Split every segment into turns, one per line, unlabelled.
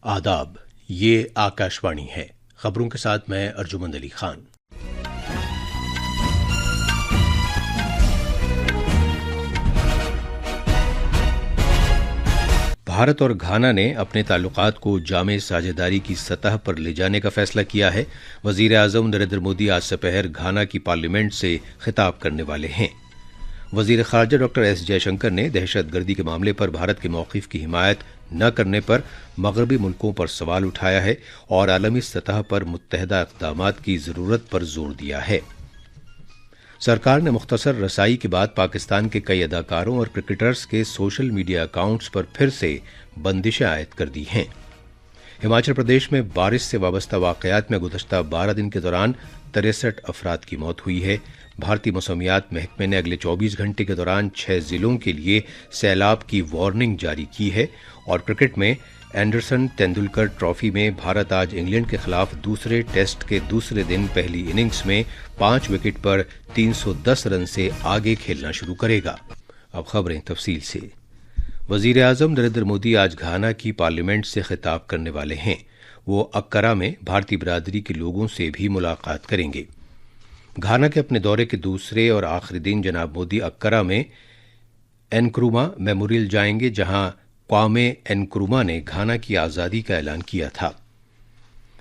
आदाब, ये आकाशवाणी है। खबरों के साथ मैं अर्जुमंद अली खान। भारत और घाना ने अपने ताल्लुकात को जामे साझेदारी की सतह पर ले जाने का फैसला किया है। वजीर आजम नरेंद्र मोदी आज दोपहर घाना की पार्लियामेंट से खिताब करने वाले हैं। वजीर खारजा डॉक्टर एस जयशंकर ने दहशतगर्दी के मामले पर भारत के मौक़िफ़ की हिमायत न करने पर मगरबी मुल्कों पर सवाल उठाया है और आलमी सतह पर मुत्तहदा इक़दामात की ज़रूरत पर जोर दिया है। सरकार ने मुख्तसर रसाई के बाद पाकिस्तान के कई अदाकारों और क्रिकेटर्स के सोशल मीडिया अकाउंट्स पर फिर से बंदिशें आयद कर दी हैं। हिमाचल प्रदेश में बारिश से वाबस्ता वाक़यात में गुज़श्ता 12 दिन के दौरान 63 अफराद की मौत हुई है। भारतीय मौसमियात महकमे ने अगले 24 घंटे के दौरान 6 जिलों के लिए सैलाब की वार्निंग जारी की है। और क्रिकेट में एंडरसन तेंदुलकर ट्रॉफी में भारत आज इंग्लैंड के खिलाफ दूसरे टेस्ट के दूसरे दिन पहली इनिंग्स में 5 विकेट पर 310 रन से आगे खेलना शुरू करेगा। अब खबरें तफसील से। वजीर आजम नरेंद्र मोदी आज घाना की पार्लियामेंट से खिताब करने वाले हैं। वो अक्करा में भारतीय बिरादरी के लोगों से भी मुलाकात करेंगे। घाना के अपने दौरे के दूसरे और आखिरी दिन जनाब मोदी अक्करा में एनक्रुमा मेमोरियल जाएंगे, जहां क्वामे एनक्रुमा ने घाना की आज़ादी का ऐलान किया था।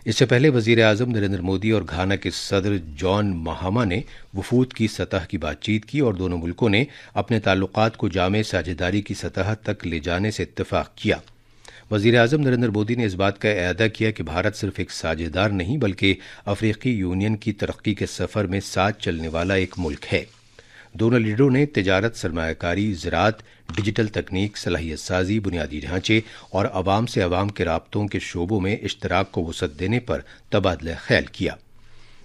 इससे पहले वजीर आजम नरेंद्र मोदी और घाना के सदर जॉन महामा ने वफूद की सतह की बातचीत की और दोनों मुल्कों ने अपने ताल्लुकात को जामे साझेदारी की सतह तक ले जाने से इत्तेफाक किया। वजीर आजम नरेंद्र मोदी ने इस बात का एअदा किया कि भारत सिर्फ एक साझेदार नहीं बल्कि अफ्रीकी यूनियन की तरक्की के सफर में साथ चलने वाला एक मुल्क है। दोनों लीडरों ने तिजारत, सरमायाकारी, ज़राअत, डिजिटल तकनीक, सलाहियत साजी, बुनियादी ढांचे और अवाम से अवाम के राब्तों के शोबों में इश्तराक को वसअत देने पर तबादला ख्याल किया।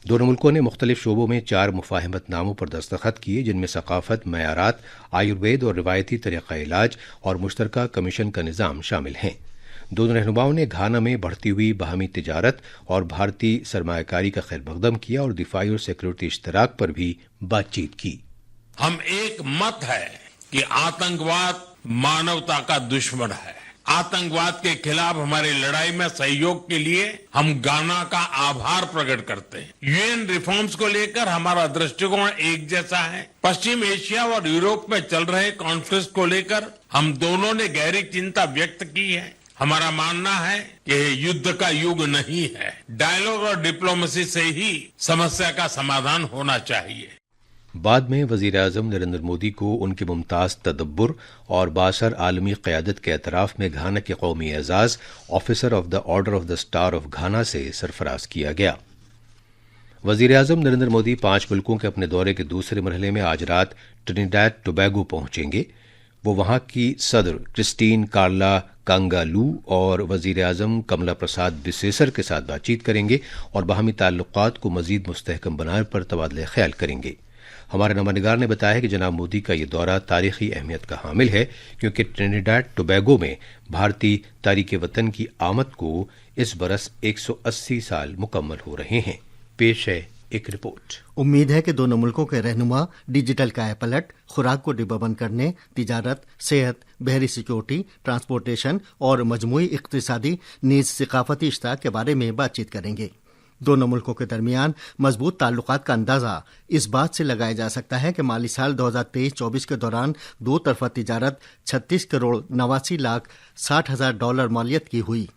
दोनों मुल्कों ने मुख्तलिफ शोबों में 4 मुफाहमतनामों पर दस्तखत किए, जिनमें सकाफत, मयारात, आयुर्वेद और रिवायती तरीक़ा इलाज और मुश्तरका कमीशन का निज़ाम शामिल हैं। दोनों रहनुमाओं ने घाना में बढ़ती हुई बाहमी तिजारत और भारतीय सरमायाकारी का खैर मकदम किया और दिफाई और सिक्योरिटी इश्तराक पर भी बातचीत की।
हम एक मत है कि आतंकवाद मानवता का दुश्मन है। आतंकवाद के खिलाफ हमारी लड़ाई में सहयोग के लिए हम घाना का आभार प्रकट करते हैं। यूएन रिफॉर्म्स को लेकर हमारा दृष्टिकोण एक जैसा है। पश्चिम एशिया और यूरोप में चल रहे कॉन्फ्लिक्ट को लेकर हम दोनों ने गहरी चिंता व्यक्त की है। हमारा मानना है कि यह युद्ध का युग नहीं है। डायलॉग और डिप्लोमेसी से ही समस्या का समाधान होना चाहिए।
बाद में वजीर आजम नरेंद्र मोदी को उनके मुमताज तदब्बुर और बासर आलमी क़यादत के एतराफ़ में घाना के कौमी एजाज़ officer of the order of the star of घाना से सरफराज किया गया। वजीर आजम नरेंद्र मोदी 5 मुल्कों के अपने दौरे के दूसरे मरहले में आज रात ट्रिनिडाद टोबैगो पहुंचेंगे। वो वहां की सदर क्रिस्टीन कार्ला कांगालू और वजीर आजम कमला प्रसाद बिसेसर के साथ बातचीत करेंगे और बाहमी ताल्लुकात को मजीद मुस्तहकम बनाने पर तबादला ख्याल करेंगे। हमारे नुमाइंदगार ने बताया है कि जनाब मोदी का ये दौरा तारीखी अहमियत का हामिल है, क्योंकि ट्रिनिडाद टोबैगो में भारतीय तारीख़ वतन की आमद को इस बरस 180 साल मुकम्मल हो रहे हैं। पेश है एक रिपोर्ट।
उम्मीद है कि दोनों मुल्कों के रहनुमा डिजिटल कायापलट, खुराक को डिब्बाबंद करने, तिजारत, सेहत, बहरी सिक्योरिटी, ट्रांसपोर्टेशन और मजमूई इक्तिसादी नीज सकाफती इश्तराक के बारे में बातचीत करेंगे। दोनों मुल्कों के दरमियान मजबूत ताल्लुकात का अंदाजा इस बात से लगाया जा सकता है कि माली साल 2023-24 के दौरान 2 तरफा तिजारत 36 करोड़ 89 लाख 60 हजार डॉलर मालियत की हुई।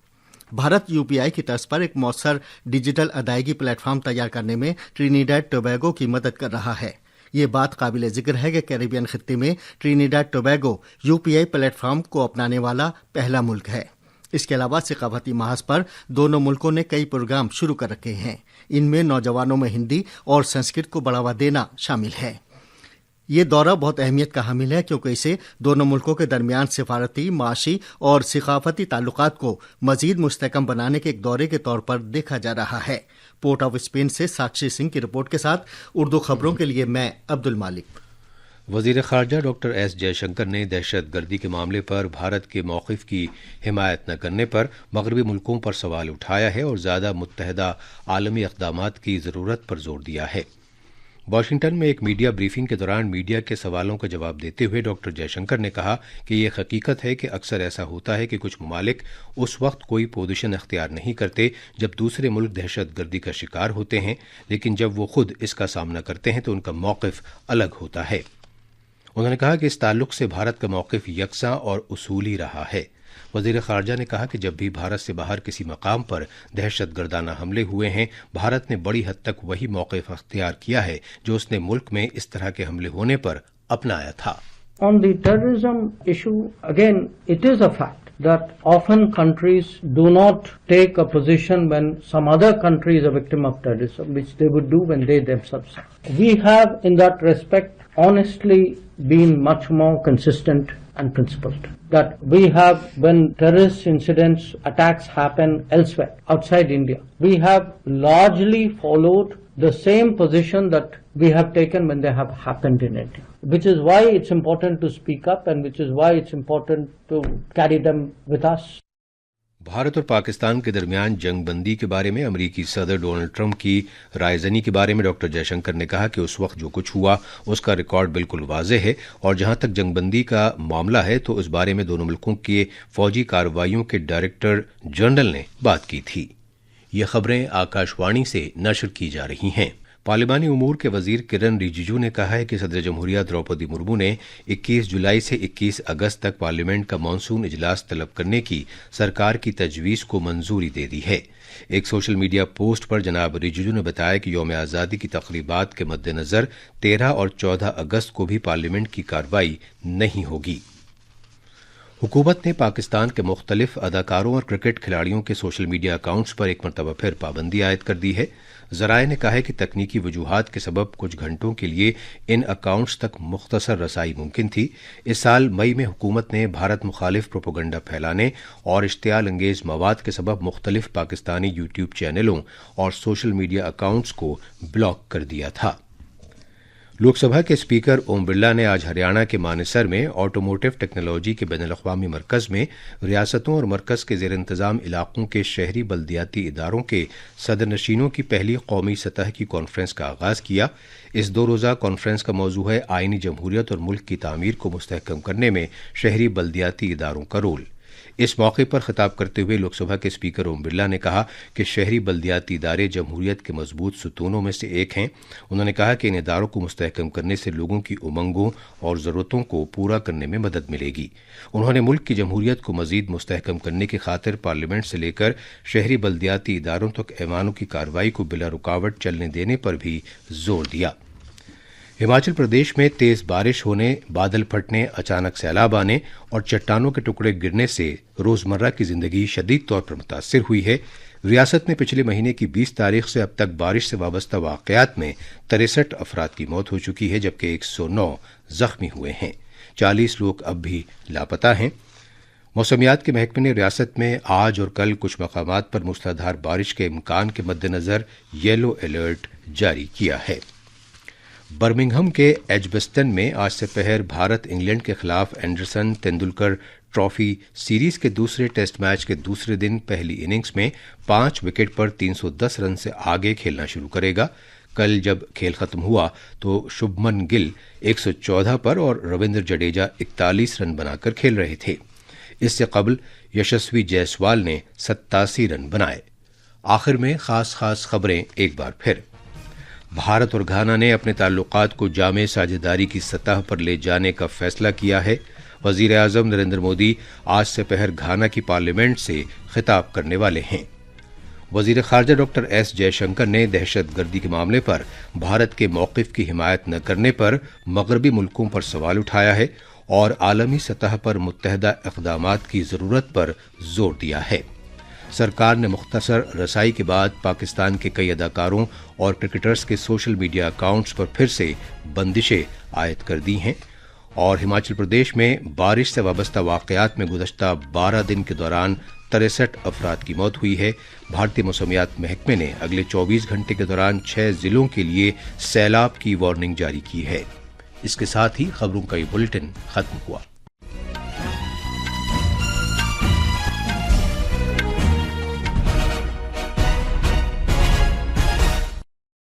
भारत यूपीआई की तर्ज पर एक मौसर डिजिटल अदायगी प्लेटफॉर्म तैयार करने में ट्रिनिडाद टोबैगो की मदद कर रहा है। ये बात काबिल जिक्र है कि कैरिबियन खित्ते में ट्रिनिडाद टोबैगो यूपीआई प्लेटफॉर्म को अपनाने वाला पहला मुल्क है। इसके अलावा सकाफती महाज पर दोनों मुल्कों ने कई प्रोग्राम शुरू कर रखे हैं। इनमें नौजवानों में हिंदी और संस्कृत को बढ़ावा देना शामिल है। ये दौरा बहुत अहमियत का हामिल है, क्योंकि इसे दोनों मुल्कों के दरमियान सिफारती, माशी और सकाफती ताल्लुकात को मजीद मुस्तहकम बनाने के एक दौरे के तौर पर देखा जा रहा है। पोर्ट ऑफ स्पेन से साक्षी सिंह की रिपोर्ट के साथ उर्दू खबरों के लिए मैं अब्दुल मालिक।
वजीर खारजा डॉक्टर एस जयशंकर ने दहशतगर्दी के मामले पर भारत के मौक़िफ़ की हिमायत न करने पर मगरबी मुल्कों पर सवाल उठाया है और ज़्यादा मुत्तहदा आलमी इक़दामात की ज़रूरत पर जोर दिया है। वॉशिंगटन में एक मीडिया ब्रीफिंग के दौरान मीडिया के सवालों का जवाब देते हुए डॉक्टर जयशंकर ने कहा कि ये हकीकत है कि अक्सर ऐसा होता है कि कुछ ममालिक उस वक्त कोई पोजीशन अख्तियार नहीं करते जब दूसरे मुल्क दहशतगर्दी का शिकार होते हैं, लेकिन जब वो खुद इसका सामना करते हैं तो उनका मौक़िफ़ अलग होता है। उन्होंने कहा कि इस ताल्लुक से भारत का मौक़िफ़ यकसा और उसूली रहा है। वज़ीर ख़ारजा ने कहा कि जब भी भारत से बाहर किसी मकाम पर दहशतगर्दाना हमले हुए हैं, भारत ने बड़ी हद तक वही मौक़िफ़ अख्तियार किया है जो उसने मुल्क में इस तरह के हमले होने पर अपनाया था।
On the terrorism issue, again, it is a fact that often countries do not take a position when some other country is a victim of terrorism, which they would do when they themselves are. We have, in that respect, honestly been much more consistent and principled. That we have, when terrorist incidents, attacks happen elsewhere, outside India, we have largely followed the same position that we have taken when they have happened in India. Which is why it's important to speak up and which is why it's important to carry them with us.
Bharat और पाकिस्तान के दरमियान जंगबंदी के बारे में अमरीकी सदर Donald Trump की रायज़नी के बारे में डॉक्टर जयशंकर ने कहा कि उस वक्त जो कुछ हुआ उसका रिकॉर्ड बिल्कुल वाज़ेह है और जहां तक जंगबंदी का मामला है तो उस बारे में दोनों मुल्कों के फौजी कार्रवाइयों के डायरेक्टर जनरल ने बात की थी। ये खबरें आकाशवाणी से नशर की जा रही हैं। पार्लिमानी उमूर के वजीर किरण रिजिजू ने कहा है कि सदर जमहूरिया द्रौपदी मुर्मू ने 21 जुलाई से 21 अगस्त तक पार्लियामेंट का मानसून इजलास तलब करने की सरकार की तजवीज़ को मंजूरी दे दी है। एक सोशल मीडिया पोस्ट पर जनाब रिजिजू ने बताया कि यौम आज़ादी की तक़रीबात के मद्देनज़र 13 और 14 अगस्त को भी पार्लियामेंट की कार्रवाई नहीं होगी। हुकूमत ने पाकिस्तान के मुख्तलिफ अदाकारों और क्रिकेट खिलाड़ियों के सोशल मीडिया अकाउंट्स पर एक मरतबा फिर पाबंदी आयद कर दी है। ज़राए ने कहा है कि तकनीकी वजूहात के सबब कुछ घंटों के लिए इन अकाउंट्स तक मुख्तसर रसाई मुमकिन थी। इस साल मई में हुकूमत ने भारत मुखालिफ प्रोपोगंडा फैलाने और इश्तियाल अंगेज मवाद के सबब मुख्तलिफ पाकिस्तानी यूट्यूब चैनलों और सोशल मीडिया अकाउंट्स को ब्लॉक कर दिया था। लोकसभा के स्पीकर ओम बिरला ने आज हरियाणा के मानेसर में ऑटोमोटिव टेक्नोलॉजी के बैनुल-अक़वामी मरकज़ में रियासतों और मरकज़ के ज़ेर इंतज़ाम इलाक़ों के शहरी बल्दियाती इदारों के सदरनशीनों की पहली कौमी सतह की कॉन्फ्रेंस का आगाज़ किया। इस 2 रोज़ा कॉन्फ्रेंस का मौजू है आइनी जमहूरियत और मुल्क की तामीर को मुस्तहकम करने में शहरी बल्दियाती इदारों का रोल। इस मौके पर खिताब करते हुए लोकसभा के स्पीकर ओम बिरला ने कहा कि शहरी बल्दियाती इदारे जमहूरियत के मजबूत सुतूनों में से एक हैं। उन्होंने कहा कि इन इदारों को मुस्तहकम करने से लोगों की उमंगों और ज़रूरतों को पूरा करने में मदद मिलेगी। उन्होंने मुल्क की जमहूरियत को मजीद मुस्तहकम करने की खातिर पार्लियामेंट से लेकर शहरी बल्दियाती इदारों तक ऐवानों की कार्रवाई को बिला रुकावट चलने देने पर भी जोर दिया। हिमाचल प्रदेश में तेज बारिश होने, बादल फटने, अचानक सैलाब आने और चट्टानों के टुकड़े गिरने से रोजमर्रा की जिंदगी शदीद तौर पर मुतासिर हुई है। रियासत में पिछले महीने की 20 तारीख से अब तक बारिश से वाबस्ता वाक़यात में 63 अफराद की मौत हो चुकी है, जबकि 109 जख्मी हुए हैं। 40 लोग अब भी लापता हैं। मौसमियात के महकमे ने रियासत में आज और कल कुछ मकामात पर मूसलाधार बारिश के इम्कान के मद्देनज़र येलो अलर्ट जारी किया है। बर्मिंघम के एजबस्टन में आज से पहर भारत इंग्लैंड के खिलाफ एंडरसन तेंदुलकर ट्रॉफी सीरीज के दूसरे टेस्ट मैच के दूसरे दिन पहली इनिंग्स में 5 विकेट पर 310 रन से आगे खेलना शुरू करेगा। कल जब खेल खत्म हुआ तो शुभमन गिल 114 पर और रविंद्र जडेजा 41 रन बनाकर खेल रहे थे। इससे कबल यशस्वी जायसवाल ने 87 रन बनाए। आखिर में खास खबरें एक बार फिर। भारत और घाना ने अपने ताल्लुकात को जामे साझेदारी की सतह पर ले जाने का फैसला किया है। वज़ीर आज़म नरेंद्र मोदी आज से पहर घाना की पार्लियामेंट से खिताब करने वाले हैं। वज़ीर ख़ारजा डॉक्टर एस जयशंकर ने दहशतगर्दी के मामले पर भारत के मौक़िफ़ की हिमायत न करने पर मग़रबी मुल्कों पर सवाल उठाया है और आलमी सतह पर मुत्तहदा इक़दामात की ज़रूरत पर जोर दिया है। सरकार ने मुख्तसर रसाई के बाद पाकिस्तान के कई अदाकारों और क्रिकेटर्स के सोशल मीडिया अकाउंट्स पर फिर से बंदिशें आयद कर दी हैं और हिमाचल प्रदेश में बारिश से वाबस्ता वाक़यात में गुज़श्ता 12 दिन के दौरान 63 अफराद की मौत हुई है। भारतीय मौसमियात महकमे ने अगले 24 घंटे के दौरान 6 ज़िलों के लिए सैलाब की वार्निंग जारी की है। इसके साथ ही खबरों का ये बुलेटिन खत्म हुआ।